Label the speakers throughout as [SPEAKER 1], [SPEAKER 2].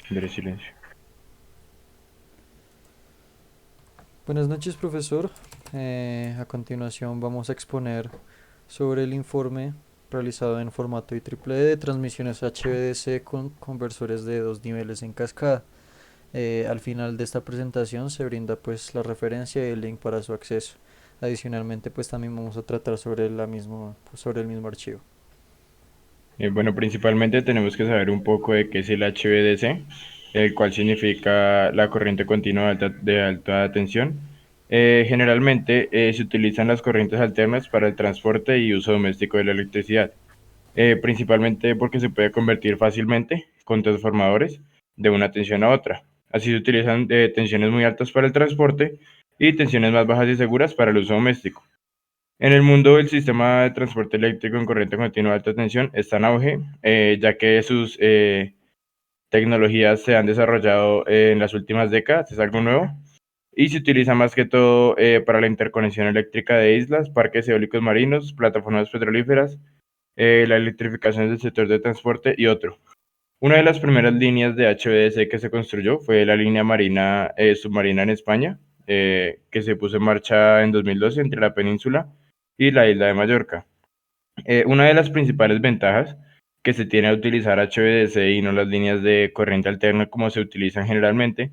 [SPEAKER 1] Veré silencio.
[SPEAKER 2] Buenas noches, profesor. A continuación vamos a exponer sobre el informe realizado en formato IEEE de transmisiones HVDC con conversores de dos niveles en cascada. Al final de esta presentación se brinda pues la referencia y el link para su acceso. Adicionalmente pues también vamos a tratar sobre sobre el mismo archivo.
[SPEAKER 1] Bueno, principalmente tenemos que saber un poco de qué es el HVDC, el cual significa la corriente continua de alta tensión. Generalmente se utilizan las corrientes alternas para el transporte y uso doméstico de la electricidad, principalmente porque se puede convertir fácilmente con transformadores de una tensión a otra. Así se utilizan tensiones muy altas para el transporte y tensiones más bajas y seguras para el uso doméstico. En el mundo, el sistema de transporte eléctrico en corriente continua de alta tensión está en auge, ya que sus tecnologías se han desarrollado en las últimas décadas, es algo nuevo, y se utiliza más que todo para la interconexión eléctrica de islas, parques eólicos marinos, plataformas petrolíferas, la electrificación del sector de transporte y otro. Una de las primeras líneas de HVDC que se construyó fue la línea marina submarina en España, que se puso en marcha en 2012 entre la península y la isla de Mallorca. Una de las principales ventajas que se tiene al utilizar HVDC y no las líneas de corriente alterna como se utilizan generalmente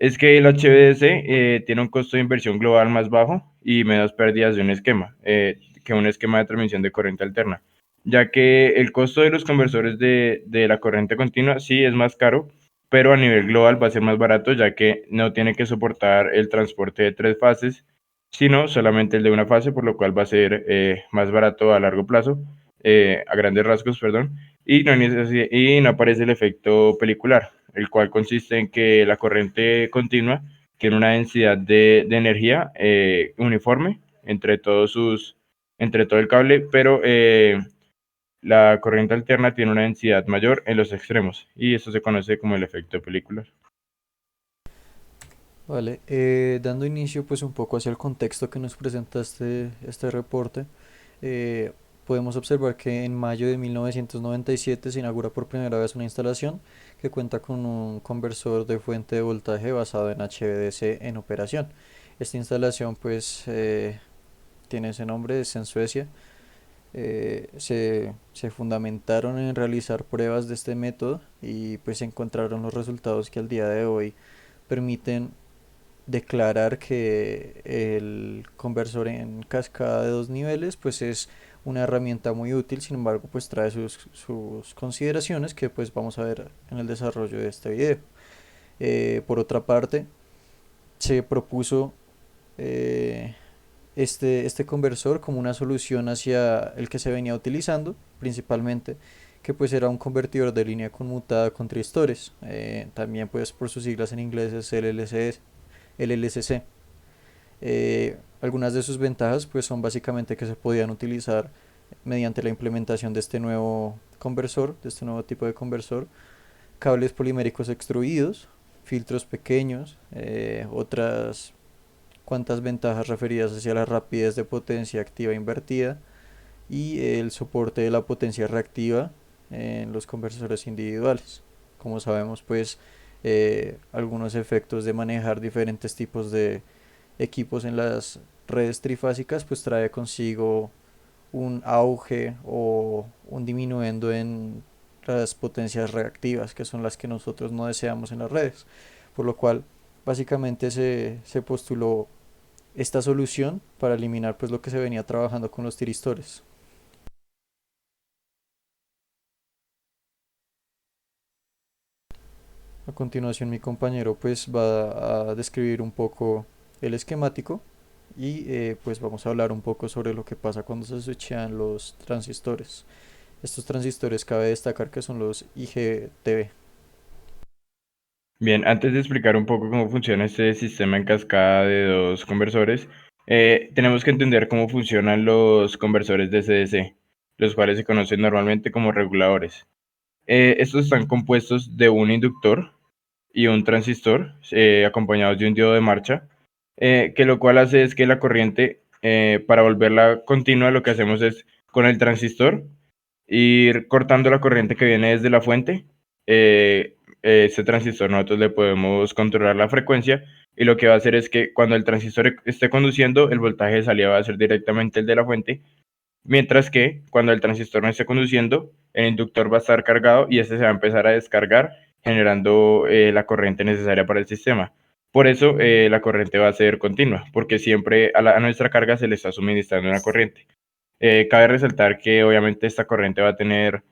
[SPEAKER 1] es que el HVDC tiene un costo de inversión global más bajo y menos pérdidas de un esquema que un esquema de transmisión de corriente alterna, ya que el costo de los conversores de la corriente continua sí es más caro, pero a nivel global va a ser más barato, ya que no tiene que soportar el transporte de tres fases, sino solamente el de una fase, por lo cual va a ser más barato a largo plazo, a grandes rasgos, perdón, y no aparece el efecto pelicular, el cual consiste en que la corriente continua tiene una densidad de energía uniforme entre todo el cable, pero la corriente alterna tiene una densidad mayor en los extremos, y esto se conoce como el efecto pelicular.
[SPEAKER 2] Vale, dando inicio pues un poco hacia el contexto que nos presenta este reporte, eh, podemos observar que en mayo de 1997 se inaugura por primera vez una instalación que cuenta con un conversor de fuente de voltaje basado en HVDC en operación. Esta instalación pues tiene ese nombre, es en Suecia. Se fundamentaron en realizar pruebas de este método y pues se encontraron los resultados que al día de hoy permiten declarar que el conversor en cascada de dos niveles pues es una herramienta muy útil. Sin embargo pues trae sus consideraciones que pues vamos a ver en el desarrollo de este video. Por otra parte se propuso eh, este conversor como una solución hacia el que se venía utilizando principalmente, que pues era un convertidor de línea conmutada con tristores. También pues por sus siglas en inglés es LLCC. Algunas de sus ventajas pues son básicamente que se podían utilizar mediante la implementación de este nuevo conversor, de este nuevo tipo de conversor, cables poliméricos extruidos, filtros pequeños, otras cuantas ventajas referidas hacia la rapidez de potencia activa invertida y el soporte de la potencia reactiva en los conversores individuales. Como sabemos, pues algunos efectos de manejar diferentes tipos de equipos en las redes trifásicas, pues trae consigo un auge o un disminuendo en las potencias reactivas, que son las que nosotros no deseamos en las redes. Por lo cual, básicamente se postuló esta solución para eliminar pues lo que se venía trabajando con los tiristores. A continuación mi compañero pues va a describir un poco el esquemático y pues vamos a hablar un poco sobre lo que pasa cuando se switchean los transistores. Estos transistores cabe destacar que son los IGTB.
[SPEAKER 1] Bien, antes de explicar un poco cómo funciona este sistema en cascada de dos conversores, tenemos que entender cómo funcionan los conversores DC-DC, los cuales se conocen normalmente como reguladores. Estos están compuestos de un inductor y un transistor, acompañados de un diodo de marcha, que lo cual hace es que la corriente, para volverla continua, lo que hacemos es con el transistor ir cortando la corriente que viene desde la fuente, este transistor nosotros le podemos controlar la frecuencia y lo que va a hacer es que cuando el transistor esté conduciendo, el voltaje de salida va a ser directamente el de la fuente, mientras que cuando el transistor no esté conduciendo, el inductor va a estar cargado y este se va a empezar a descargar, generando la corriente necesaria para el sistema. Por eso la corriente va a ser continua, porque siempre a nuestra carga se le está suministrando una corriente. Cabe resaltar que obviamente esta corriente va a tener,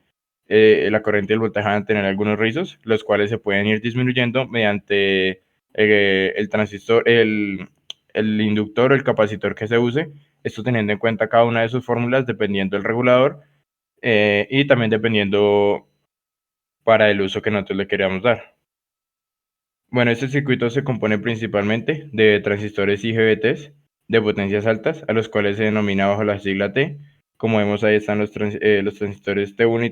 [SPEAKER 1] la corriente y el voltaje van a tener algunos rizos, los cuales se pueden ir disminuyendo mediante el transistor, el inductor o el capacitor que se use, esto teniendo en cuenta cada una de sus fórmulas dependiendo del regulador y también dependiendo para el uso que nosotros le queramos dar. Bueno, este circuito se compone principalmente de transistores IGBTs de potencias altas, a los cuales se denomina bajo la sigla T. Como vemos, ahí están los transistores T1 y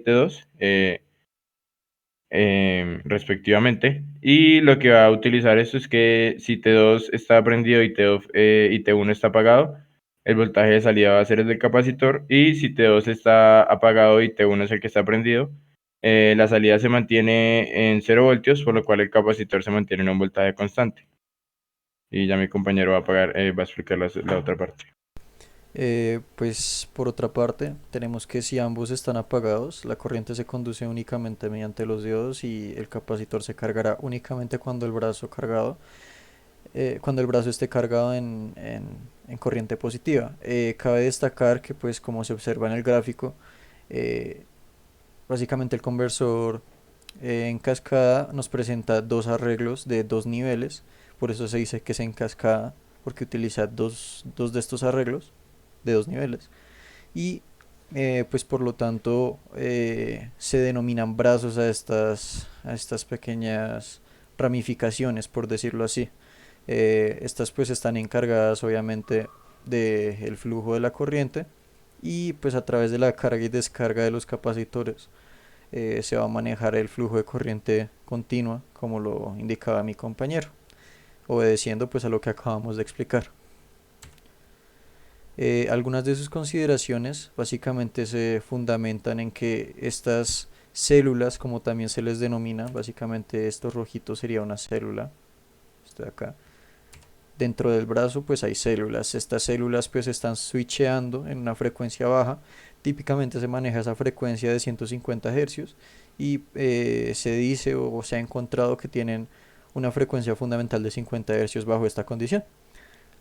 [SPEAKER 1] T2, respectivamente. Y lo que va a utilizar esto es que si T2 está prendido y y T1 está apagado, el voltaje de salida va a ser el del capacitor. Y si T2 está apagado y T1 es el que está prendido, la salida se mantiene en 0 voltios, por lo cual el capacitor se mantiene en un voltaje constante. Y ya mi compañero va a explicar la otra parte.
[SPEAKER 2] Pues por otra parte, tenemos que si ambos están apagados, la corriente se conduce únicamente mediante los diodos y el capacitor se cargará únicamente cuando el brazo cargado, cuando el brazo esté cargado en corriente positiva. Cabe destacar que pues como se observa en el gráfico, eh, básicamente el conversor en cascada nos presenta dos arreglos de dos niveles, por eso se dice que es en cascada, porque utiliza dos de estos arreglos de dos niveles y pues por lo tanto se denominan brazos a estas pequeñas ramificaciones, por decirlo así. Estas pues están encargadas obviamente del flujo de la corriente y pues a través de la carga y descarga de los capacitores se va a manejar el flujo de corriente continua como lo indicaba mi compañero, obedeciendo pues a lo que acabamos de explicar. Algunas de sus consideraciones básicamente se fundamentan en que estas células, como también se les denomina, básicamente estos rojitos sería una célula, esto de acá, dentro del brazo pues hay células, estas células pues están switcheando en una frecuencia baja, típicamente se maneja esa frecuencia de 150 hercios y se dice o se ha encontrado que tienen una frecuencia fundamental de 50 hercios bajo esta condición.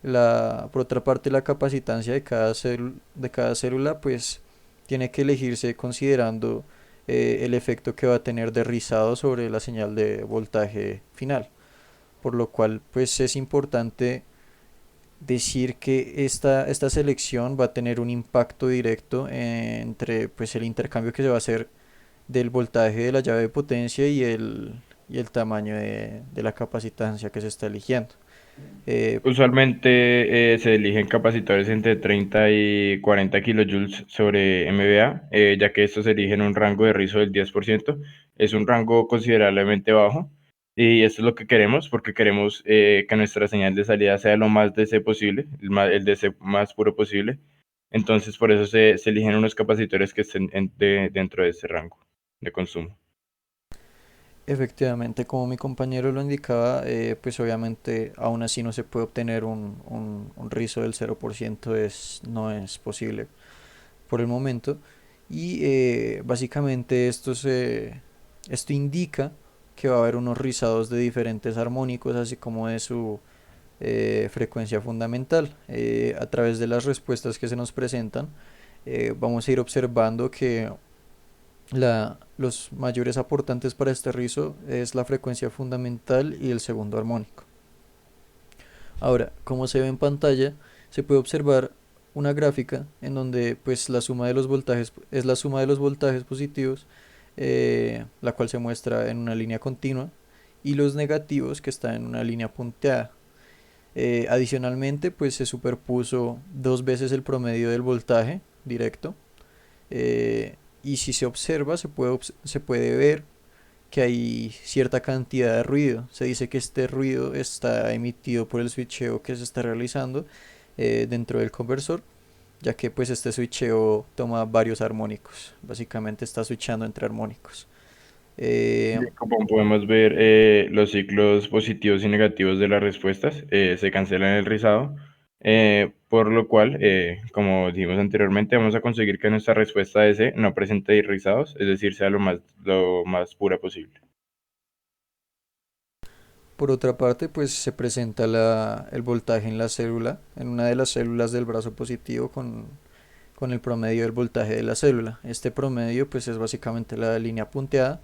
[SPEAKER 2] Por otra parte, la capacitancia de cada célula pues tiene que elegirse considerando el efecto que va a tener de rizado sobre la señal de voltaje final, por lo cual pues es importante decir que esta selección va a tener un impacto directo entre pues el intercambio que se va a hacer del voltaje de la llave de potencia y el tamaño de la capacitancia que se está eligiendo. Eh,
[SPEAKER 1] Usualmente se eligen capacitores entre 30 y 40 kilojoules sobre MVA, ya que estos eligen un rango de rizo del 10%. Es un rango considerablemente bajo y esto es lo que queremos porque queremos que nuestra señal de salida sea lo más DC posible, el DC más puro posible. Entonces por eso se eligen unos capacitores que estén dentro de ese rango de consumo.
[SPEAKER 2] Efectivamente, como mi compañero lo indicaba, pues obviamente aún así no se puede obtener un rizo del 0%, no es posible por el momento. Y básicamente esto indica que va a haber unos rizados de diferentes armónicos, así como de su frecuencia fundamental. A través de las respuestas que se nos presentan, vamos a ir observando que los mayores aportantes para este rizo es la frecuencia fundamental y el segundo armónico. Ahora, como se ve en pantalla, se puede observar una gráfica en donde pues la suma de los voltajes es la suma de los voltajes positivos, la cual se muestra en una línea continua, y los negativos que están en una línea punteada. Adicionalmente, pues se superpuso dos veces el promedio del voltaje directo, y si se observa se puede ver que hay cierta cantidad de ruido. Se dice que este ruido está emitido por el switcheo que se está realizando dentro del conversor, ya que pues este switcheo toma varios armónicos, básicamente está switchando entre armónicos. Eh,
[SPEAKER 1] Como podemos ver, los ciclos positivos y negativos de las respuestas se cancelan el rizado, por lo cual, como dijimos anteriormente, vamos a conseguir que nuestra respuesta S no presente rizados, es decir, sea lo más pura posible.
[SPEAKER 2] por otra parte, pues se presenta el voltaje en la célula, en una de las células del brazo positivo con el promedio del voltaje de la célula. Este promedio pues es básicamente la línea punteada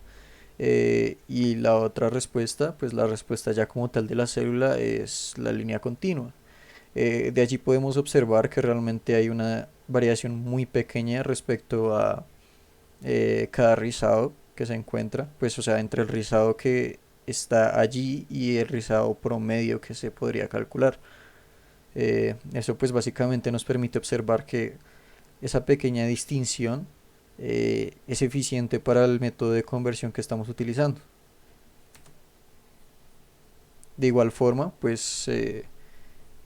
[SPEAKER 2] y la otra respuesta, pues la respuesta ya como tal de la célula es la línea continua. De allí podemos observar que realmente hay una variación muy pequeña respecto a cada rizado que se encuentra, pues o sea, entre el rizado que está allí y el rizado promedio que se podría calcular. Eso pues básicamente nos permite observar que esa pequeña distinción es eficiente para el método de conversión que estamos utilizando. De igual forma, pues se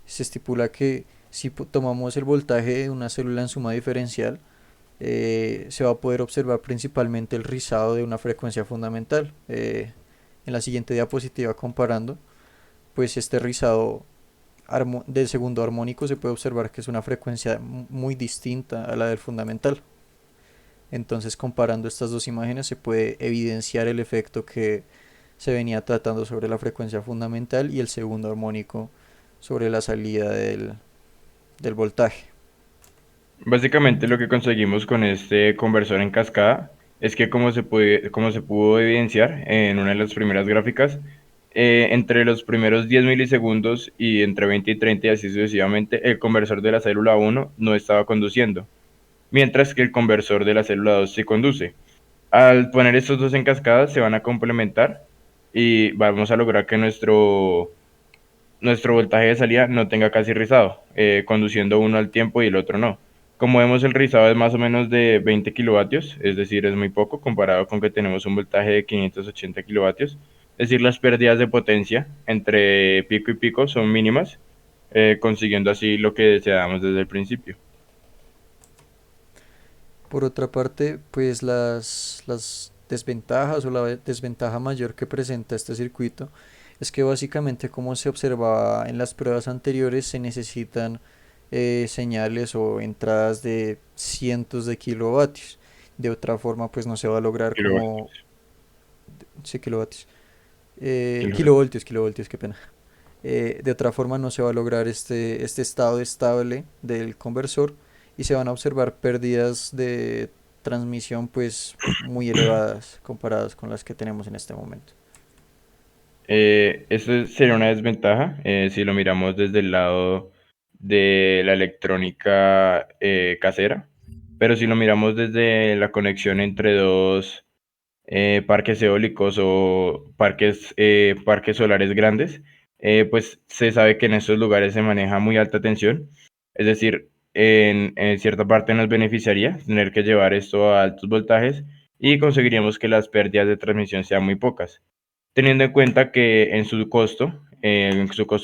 [SPEAKER 2] estipula que si tomamos el voltaje de una célula en suma diferencial, se va a poder observar principalmente el rizado de una frecuencia fundamental. En la siguiente diapositiva comparando, pues este rizado del segundo armónico se puede observar que es una frecuencia muy distinta a la del fundamental. Entonces comparando estas dos imágenes se puede evidenciar el efecto que se venía tratando sobre la frecuencia fundamental y el segundo armónico sobre la salida del voltaje.
[SPEAKER 1] Básicamente lo que conseguimos con este conversor en cascada es que como se pudo evidenciar en una de las primeras gráficas, entre los primeros 10 milisegundos y entre 20 y 30 y así sucesivamente, el conversor de la célula 1 no estaba conduciendo, mientras que el conversor de la célula 2 sí conduce. Al poner estos dos en cascada se van a complementar y vamos a lograr que nuestro voltaje de salida no tenga casi rizado, conduciendo uno al tiempo y el otro no. Como vemos, el rizado es más o menos de 20 kilovatios, es decir, es muy poco comparado con que tenemos un voltaje de 580 kilovatios. Es decir, las pérdidas de potencia entre pico y pico son mínimas, consiguiendo así lo que deseábamos desde el principio.
[SPEAKER 2] Por otra parte, pues las desventajas o la desventaja mayor que presenta este circuito es que básicamente como se observaba en las pruebas anteriores se necesitan señales o entradas de cientos de kilovatios. De otra forma pues no se va a lograr como...
[SPEAKER 1] Kilovatios.
[SPEAKER 2] Sí, kilovatios.
[SPEAKER 1] Kilovatios.
[SPEAKER 2] Kilovoltios, qué pena. De otra forma no se va a lograr este estado estable del conversor y se van a observar pérdidas de transmisión pues muy elevadas comparadas con las que tenemos en este momento.
[SPEAKER 1] Esto sería una desventaja si lo miramos desde el lado de la electrónica casera, pero si lo miramos desde la conexión entre dos parques eólicos o parques solares grandes, pues se sabe que en estos lugares se maneja muy alta tensión, es decir, en cierta parte nos beneficiaría tener que llevar esto a altos voltajes y conseguiríamos que las pérdidas de transmisión sean muy pocas, teniendo en cuenta que en su costo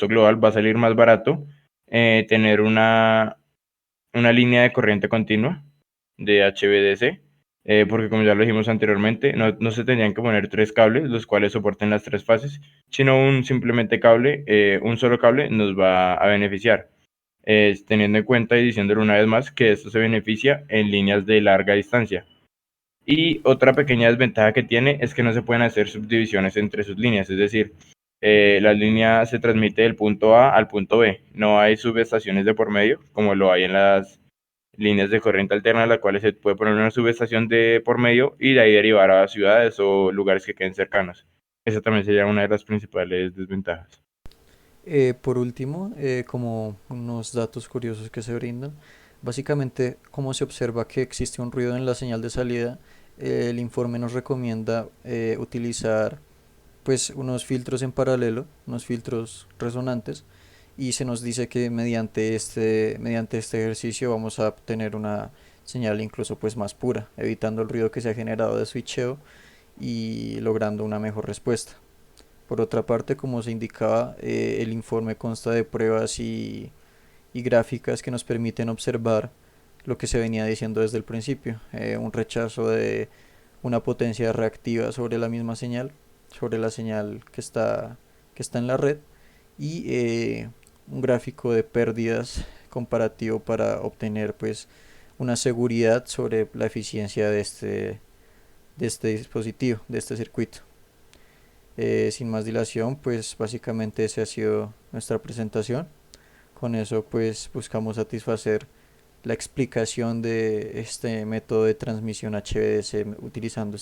[SPEAKER 1] global va a salir más barato tener una línea de corriente continua de HVDC, porque como ya lo dijimos anteriormente, no se tendrían que poner tres cables, los cuales soporten las tres fases, sino un solo cable nos va a beneficiar, teniendo en cuenta y diciéndolo una vez más que esto se beneficia en líneas de larga distancia. Y otra pequeña desventaja que tiene es que no se pueden hacer subdivisiones entre sus líneas, es decir, la línea se transmite del punto A al punto B. No hay subestaciones de por medio, como lo hay en las líneas de corriente alterna, las cuales se puede poner una subestación de por medio y de ahí derivar a ciudades o lugares que queden cercanos. Esa también sería una de las principales desventajas.
[SPEAKER 2] Por último, como unos datos curiosos que se brindan, básicamente como se observa que existe un ruido en la señal de salida, el informe nos recomienda utilizar pues unos filtros en paralelo, unos filtros resonantes, y se nos dice que mediante este ejercicio vamos a obtener una señal incluso pues más pura, evitando el ruido que se ha generado de switcheo y logrando una mejor respuesta. Por otra parte, como se indicaba, el informe consta de pruebas y gráficas que nos permiten observar lo que se venía diciendo desde el principio, un rechazo de una potencia reactiva sobre la misma señal, sobre la señal que está en la red, y un gráfico de pérdidas comparativo para obtener pues una seguridad sobre la eficiencia de este dispositivo, de este circuito. Sin más dilación, pues básicamente esa ha sido nuestra presentación. Con eso pues buscamos satisfacer la explicación de este método de transmisión HVDC utilizando